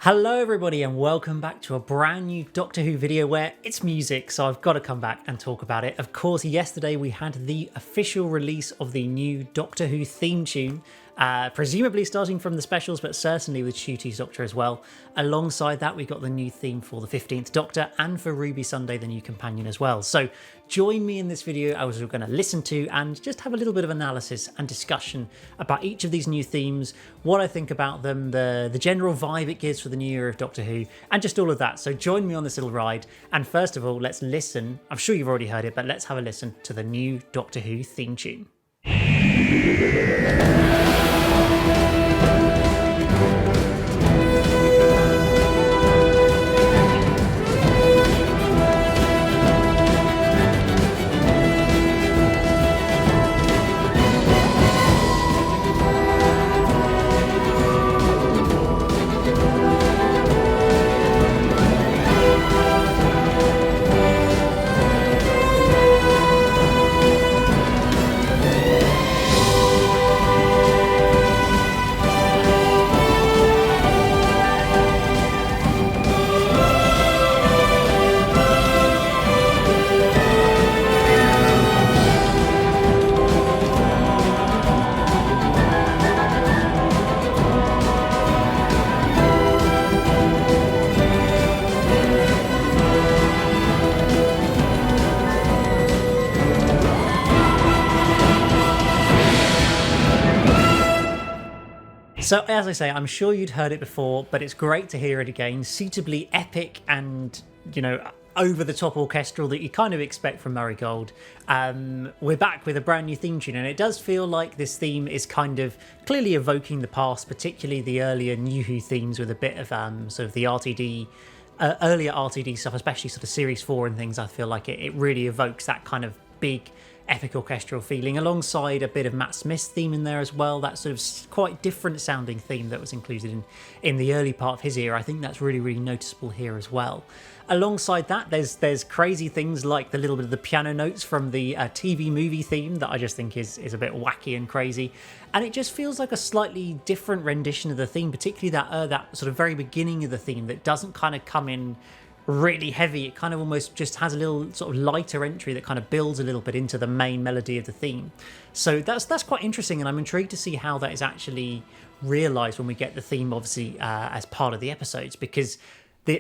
Hello everybody and welcome back to a brand new Doctor Who video where it's music, so I've got to come back and talk about it. Of course, yesterday we had the official release of the new Doctor Who theme tune, presumably starting from the specials, but certainly with Ncuti's Doctor as well. Alongside that, we got the new theme for the 15th Doctor and for Ruby Sunday, the new companion as well. So join me in this video as we're going to listen to and just have a little bit of analysis and discussion about each of these new themes, what I think about them, the general vibe it gives for the new year of Doctor Who, and just all of that. So join me on this little ride. And first of all, let's listen. I'm sure you've already heard it, but let's have a listen to the new Doctor Who theme tune. So, as I say, I'm sure you'd heard it before, but it's great to hear it again. Suitably epic and, over-the-top orchestral that you kind of expect from Murray Gold. We're back with a brand new theme tune, and it does feel like this theme is kind of clearly evoking the past, particularly the earlier New Who themes with a bit of sort of the RTD, earlier RTD stuff, especially sort of Series 4 and things. I feel like it really evokes that kind of big epic orchestral feeling, alongside a bit of Matt Smith's theme in there as well, that sort of quite different sounding theme that was included in the early part of his era. I think that's really noticeable here as well. Alongside that, there's crazy things like the little bit of the piano notes from the TV movie theme that I just think is a bit wacky and crazy, and it just feels like a slightly different rendition of the theme, particularly that sort of very beginning of the theme that doesn't kind of come in really heavy. It kind of almost just has a little sort of lighter entry that kind of builds a little bit into the main melody of the theme. So that's quite interesting, and I'm intrigued to see how that is actually realised when we get the theme, obviously, as part of the episodes, because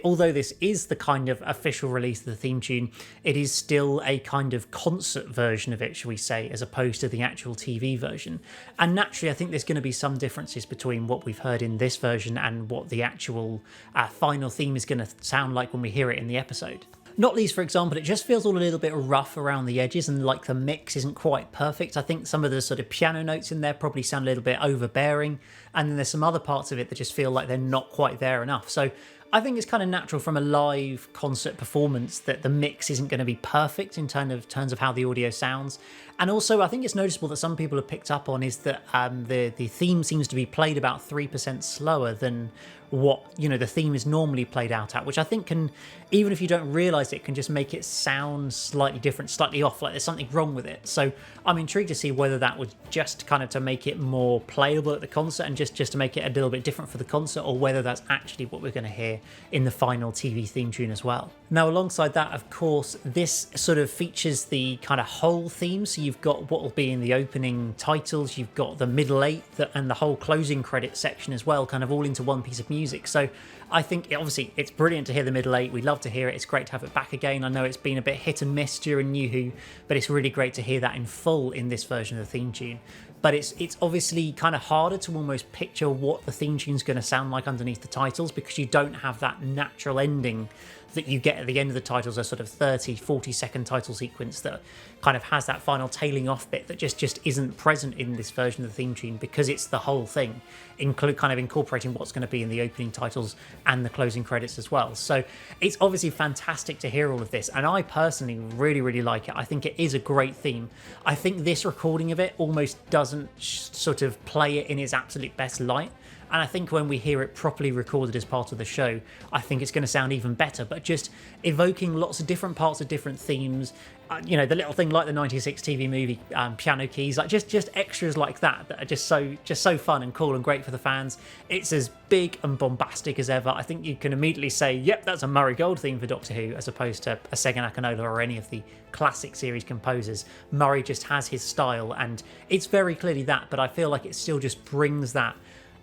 although this is the kind of official release of the theme tune, it is still a kind of concert version of it, shall we say, as opposed to the actual TV version. And naturally, I think there's going to be some differences between what we've heard in this version and what the actual final theme is going to sound like when we hear it in the episode. Not least, for example, it just feels all a little bit rough around the edges, and like the mix isn't quite perfect. I think some of the sort of piano notes in there probably sound a little bit overbearing, and then there's some other parts of it that just feel like they're not quite there enough. So I think it's kind of natural from a live concert performance that the mix isn't going to be perfect in terms of how the audio sounds. And also, I think it's noticeable that some people have picked up on is that the theme seems to be played about 3% slower than what the theme is normally played out at, which I think can, even if you don't realise it, can just make it sound slightly different, slightly off, like there's something wrong with it. So I'm intrigued to see whether that was just kind of to make it more playable at the concert and just to make it a little bit different for the concert, or whether that's actually what we're going to hear in the final TV theme tune as well. Now, alongside that, of course, this sort of features the kind of whole theme. So you've got what will be in the opening titles, you've got the middle eight, and the whole closing credit section as well, kind of all into one piece of music. So I think obviously it's brilliant to hear the middle eight. We love to hear it. It's great to have it back again. I know it's been a bit hit and miss during New Who, but it's really great to hear that in full in this version of the theme tune. But it's obviously kind of harder to almost picture what the theme tune's going to sound like underneath the titles, because you don't have that natural ending that you get at the end of the titles, a sort of 30-40 second title sequence that kind of has that final tailing off bit that just isn't present in this version of the theme tune, because it's the whole thing, kind of incorporating what's going to be in the opening titles and the closing credits as well. So it's obviously fantastic to hear all of this, and I personally really like it. I think it is a great theme. I think this recording of it almost doesn't sort of play it in its absolute best light. And I think when we hear it properly recorded as part of the show, I think it's going to sound even better. But just evoking lots of different parts of different themes, the little thing like the 96 TV movie piano keys, like just extras like that are just so fun and cool and great for the fans. It's as big and bombastic as ever. I think you can immediately say, yep, that's a Murray Gold theme for Doctor Who, as opposed to a Sega Nakanola or any of the classic series composers. Murray just has his style, and it's very clearly that, but I feel like it still just brings that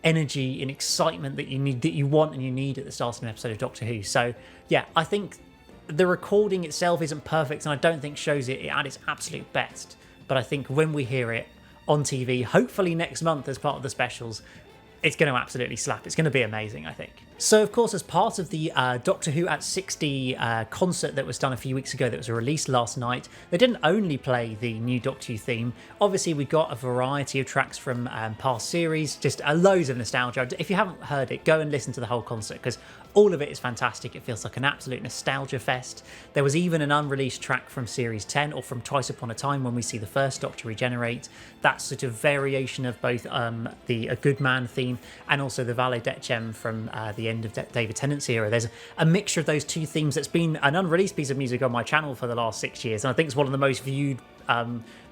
energy and excitement that you want and you need at the start of an episode of Doctor Who. So yeah, I think the recording itself isn't perfect, and I don't think shows it at its absolute best, but I think when we hear it on TV, hopefully next month as part of the specials, it's going to absolutely slap. It's going to be amazing, I think. So, of course, as part of the Doctor Who at 60 concert that was done a few weeks ago that was released last night, they didn't only play the new Doctor Who theme. Obviously, we got a variety of tracks from past series, just loads of nostalgia. If you haven't heard it, go and listen to the whole concert, because all of it is fantastic. It feels like an absolute nostalgia fest. There was even an unreleased track from Series 10, or from Twice Upon a Time, when we see the first Doctor regenerate. That sort of variation of both the A Good Man theme and also the Valet Decem from the end of David Tennant's era. There's a mixture of those two themes that's been an unreleased piece of music on my channel for the last 6 years, and I think it's one of the most viewed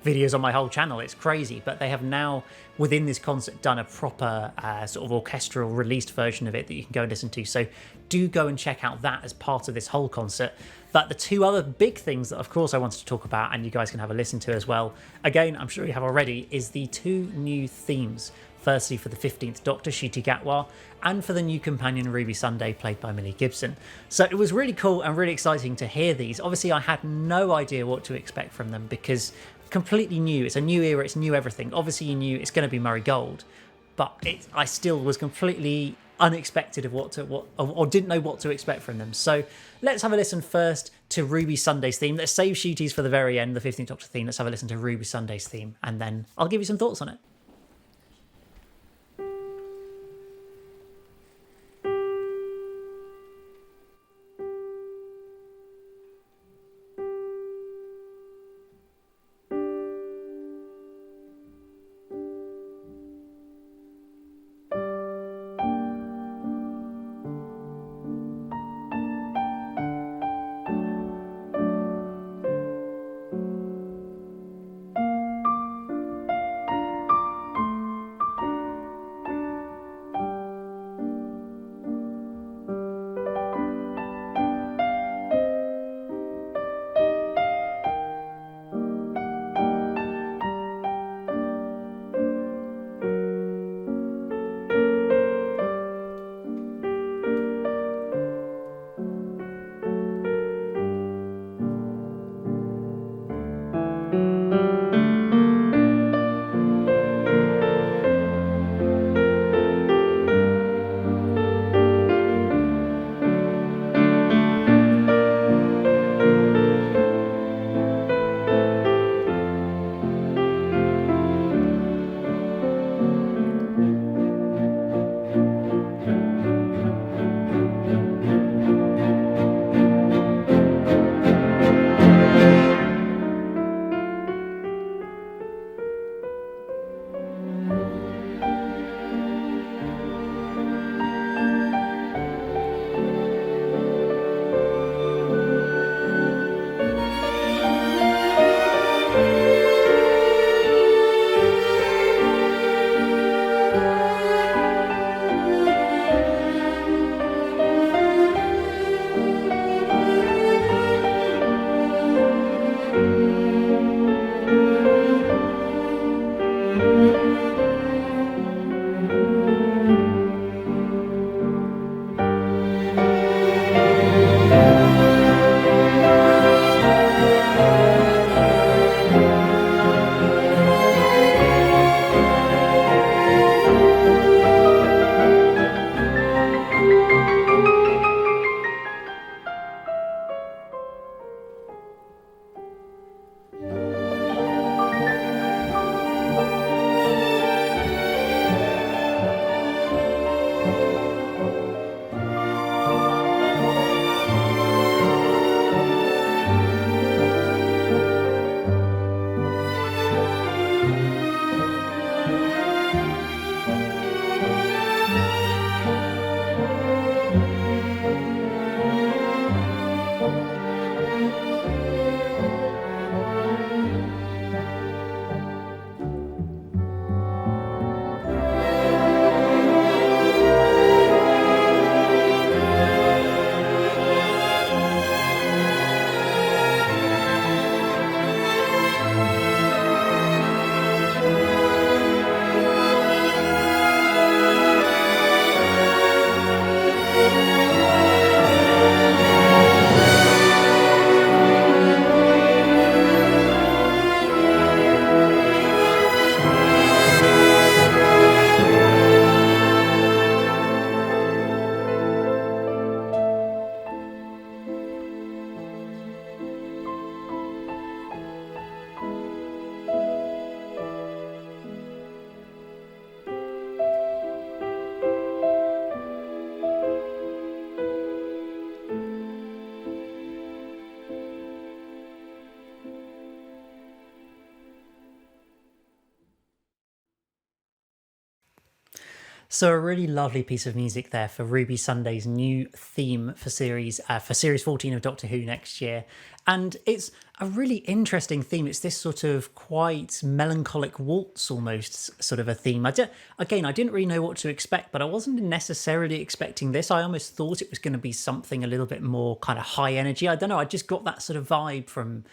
videos on my whole channel. It's crazy, but they have now within this concert done a proper sort of orchestral released version of it that you can go and listen to, so do go and check out that as part of this whole concert. But the two other big things that of course I wanted to talk about, and you guys can have a listen to as well, again I'm sure you have already, is the two new themes. Firstly, for the 15th Doctor, Ncuti Gatwa, and for the new companion, Ruby Sunday, played by Millie Gibson. So it was really cool and really exciting to hear these. Obviously, I had no idea what to expect from them, because completely new. It's a new era, it's new everything. Obviously, you knew it's going to be Murray Gold, but I still was completely unexpected of or didn't know what to expect from them. So let's have a listen first to Ruby Sunday's theme. Let's save Ncuti's for the very end, the 15th Doctor theme. Let's have a listen to Ruby Sunday's theme, and then I'll give you some thoughts on it. So a really lovely piece of music there for Ruby Sunday's new theme for series 14 of Doctor Who next year. And it's a really interesting theme. It's this sort of quite melancholic waltz almost sort of a theme. Again, I didn't really know what to expect, but I wasn't necessarily expecting this. I almost thought it was going to be something a little bit more kind of high energy. I don't know. I just got that sort of vibe from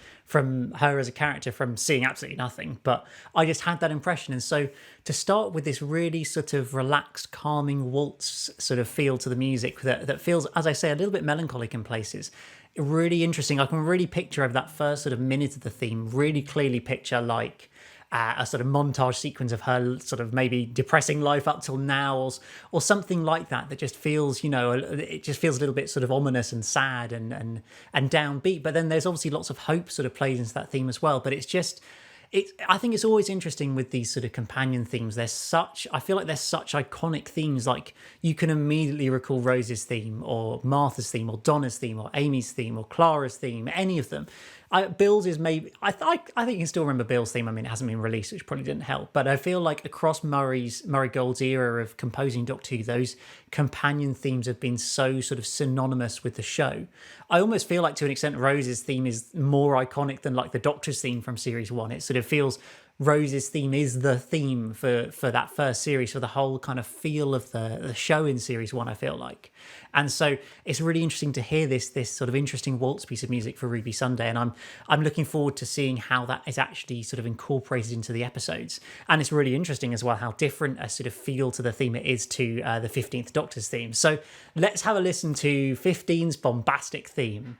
her as a character from seeing absolutely nothing, but I just had that impression. And so to start with this really sort of relaxed, calming waltz sort of feel to the music that feels, as I say, a little bit melancholic in places, really interesting. I can really picture over that first sort of minute of the theme, really clearly picture like a sort of montage sequence of her sort of maybe depressing life up till now, or something like that just feels, it just feels a little bit sort of ominous and sad and downbeat. But then there's obviously lots of hope sort of plays into that theme as well. But I think it's always interesting with these sort of companion themes. I feel like they're such iconic themes. Like you can immediately recall Rose's theme or Martha's theme or Donna's theme or Amy's theme or Clara's theme, any of them. Bill's is maybe, I think you can still remember Bill's theme. I mean, it hasn't been released, which probably didn't help. But I feel like across Murray Gold's era of composing Doctor Who, those companion themes have been so sort of synonymous with the show. I almost feel like to an extent Rose's theme is more iconic than like the Doctor's theme from series 1. It sort of feels Rose's theme is the theme for that first series, for the whole kind of feel of the show in series 1, I feel like. And so it's really interesting to hear this sort of interesting waltz piece of music for Ruby Sunday, and I'm looking forward to seeing how that is actually sort of incorporated into the episodes. And it's really interesting as well how different a sort of feel to the theme it is to the 15th Doctor's theme. So let's have a listen to 15's bombastic theme.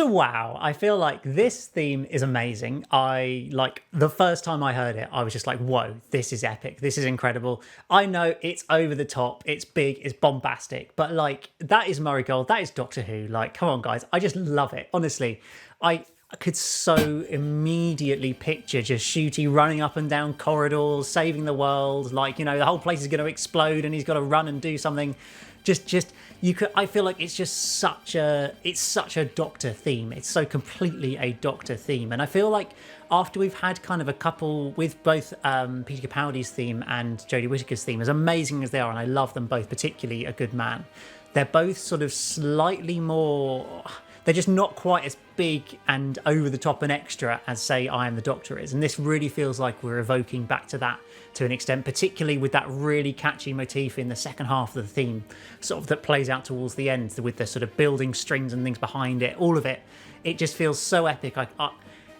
a wow. I feel like this theme is amazing. I like the first time I heard it, I was just like, whoa, this is epic. This is incredible. I know it's over the top, it's big, it's bombastic, but like that is Murray Gold, that is Doctor Who. Like, come on, guys. I just love it. Honestly, I could so immediately picture just Shooty running up and down corridors, saving the world. Like, you know, the whole place is going to explode and he's got to run and do something. Just you could. I feel like it's just such a Doctor theme. It's so completely a Doctor theme, and I feel like after we've had kind of a couple with both Peter Capaldi's theme and Jodie Whittaker's theme, as amazing as they are, and I love them both, particularly A Good Man. They're both sort of slightly more. They're just not quite as big and over the top and extra as, say, I Am the Doctor is. And this really feels like we're evoking back to that to an extent, particularly with that really catchy motif in the second half of the theme, sort of that plays out towards the end with the sort of building strings and things behind it, all of it. It just feels so epic.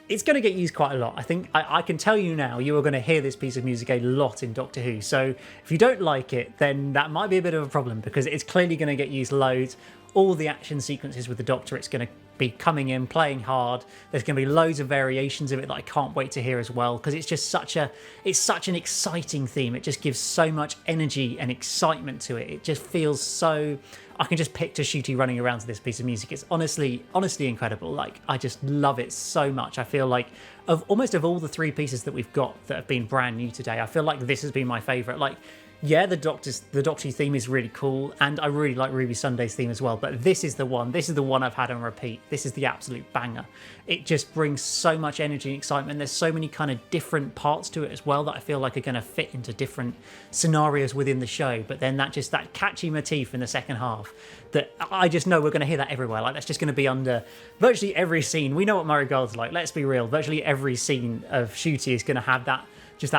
It's going to get used quite a lot. I think I can tell you now, you are going to hear this piece of music a lot in Doctor Who. So if you don't like it, then that might be a bit of a problem because it's clearly going to get used loads. All the action sequences with the Doctor, it's going to be coming in, playing hard. There's going to be loads of variations of it that I can't wait to hear as well because it's just such an exciting theme. It just gives so much energy and excitement to it. It just feels so. I can just picture Shooty running around to this piece of music. It's honestly incredible. Like, I just love it so much. I feel like of all the three pieces that we've got that have been brand new today, I feel like this has been my favourite. Like, yeah, the Doctor theme is really cool, and I really like Ruby Sunday's theme as well, but this is the one I've had on repeat. This is the absolute banger. It just brings so much energy and excitement. There's so many kind of different parts to it as well that I feel like are going to fit into different scenarios within the show, but then that catchy motif in the second half that I just know we're going to hear that everywhere. Like, that's just going to be under virtually every scene. We know what Murray Gold's like, let's be real. Virtually every scene of Shooty is going to have that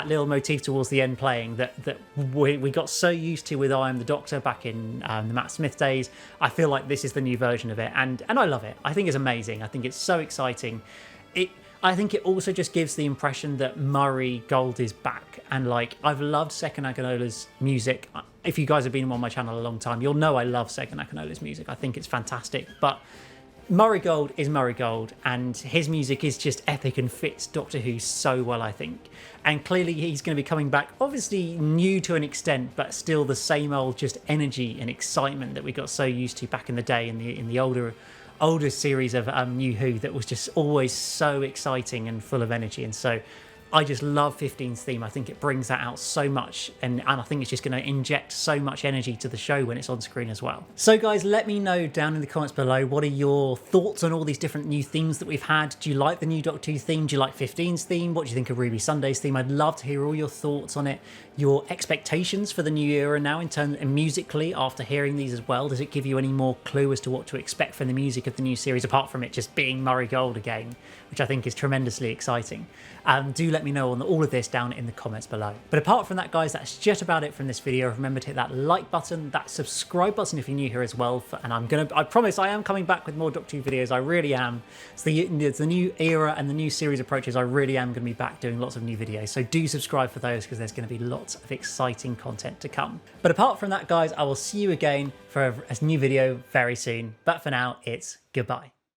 little motif towards the end playing that we got so used to with I Am the Doctor back in the Matt Smith days. I feel like this is the new version of it, and I love it. I think it's amazing. I think it's so exciting. I think it also just gives the impression that Murray Gold is back, and like, I've loved Second Akinola's music. If you guys have been on my channel a long time, you'll know I love Second Akinola's music. I think it's fantastic, but Murray Gold is Murray Gold, and his music is just epic and fits Doctor Who so well, I think. And clearly he's going to be coming back, obviously new to an extent, but still the same old just energy and excitement that we got so used to back in the day in the older series of New Who that was just always so exciting and full of energy. And so I just love 15's theme. I think it brings that out so much, and I think it's just going to inject so much energy to the show when it's on screen as well. So guys, let me know down in the comments below, what are your thoughts on all these different new themes that we've had? Do you like the new Doctor Who theme? Do you like 15's theme? What do you think of Ruby Sunday's theme? I'd love to hear all your thoughts on it, your expectations for the new era now in terms and musically after hearing these as well. Does it give you any more clue as to what to expect from the music of the new series, apart from it just being Murray Gold again, which I think is tremendously exciting? Do let me know on all of this down in the comments below. But apart from that, guys, that's just about it from this video. Remember to hit that like button, that subscribe button if you're new here as well. And I promise I am coming back with more Doctor Who videos. I really am. It's the new era and the new series approaches. I really am going to be back doing lots of new videos. So do subscribe for those, because there's going to be lots of exciting content to come. But apart from that, guys, I will see you again for a new video very soon. But for now, it's goodbye.